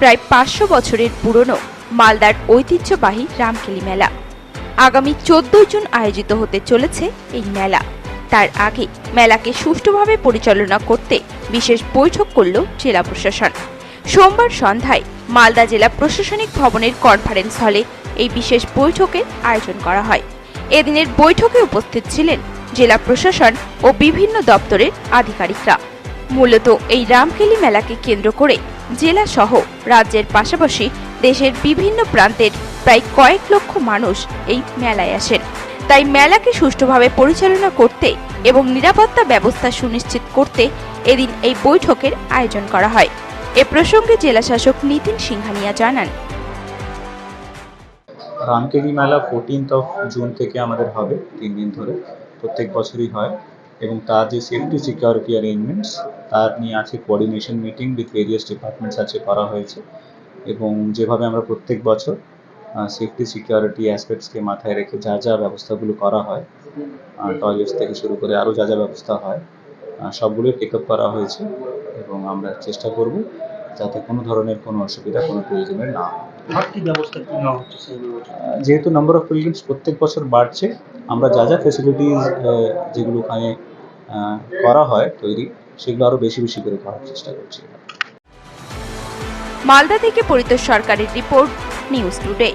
প্রায় 500 বছরের পুরনো মালদার ঐতিহ্যবাহী রামকেলি মেলা। আগামী 14 জুন আয়োজিত হতে চলেছে এই মেলা। তার আগে মেলাকে সুষ্ঠুভাবে পরিচালনা করতে বিশেষ বৈঠক করল জেলা প্রশাসন। সোমবার সন্ধ্যায় মালদা জেলা প্রশাসনিক ভবনের কনফারেন্স হলে এই বিশেষ বৈঠকের আয়োজন করা হয়। এদিনের বৈঠকে উপস্থিত ছিলেন জেলা প্রশাসন ও বিভিন্ন দপ্তরের আধিকারিকরা। মূলত এই রামকেলি মেলাকে কেন্দ্র করে জেলা সহ রাজ্যের পাশাপাশি দেশের বিভিন্ন প্রান্তের প্রায় কয়েক লক্ষ মানুষ এই মেলায় আসেন। তাই মেলাকে সুষ্ঠুভাবে পরিচালনা করতে এবং নিরাপত্তা ব্যবস্থা সুনিশ্চিত করতে এদিন এই বৈঠকের আয়োজন করা হয়। এ প্রসঙ্গে জেলা শাসক নিতিন সিংহানিয়া জানান, রামকেলি মেলা 14 জুন থেকে আমাদের হবে, 3 দিন ধরে, প্রত্যেক বছরই হয়। এবং তার যে সেফটি সিকিউরিটি অ্যারেঞ্জমেন্টস তার নিয়ে আছে coordination meeting with various departments আছে করা হয়েছে। এবং যেভাবে আমরা প্রত্যেক বছর সেফটি সিকিউরিটি অ্যাসপেক্টসকে মাথায় রেখে যা যা ব্যবস্থাগুলো করা হয়, টয়লেটস থেকে শুরু করে আরও যা যা ব্যবস্থা হয় সবগুলোই টেক আপ করা হয়েছে। এবং আমরা চেষ্টা করব যাতে কোনো ধরনের কোনো অসুবিধা কোনো প্রয়োজনের না হয়। যেহেতু নাম্বার অফ পিলগ্রিমস প্রত্যেক বছর বাড়ছে, আমরা যা যা ফেসিলিটিস যেগুলো ওখানে করা হয় তৈরি, সেগুলো আরও বেশি বেশি করে করার চেষ্টা করছি। মালদা থেকে পরিতোষ সরকারের রিপোর্ট, নিউজ টুডে।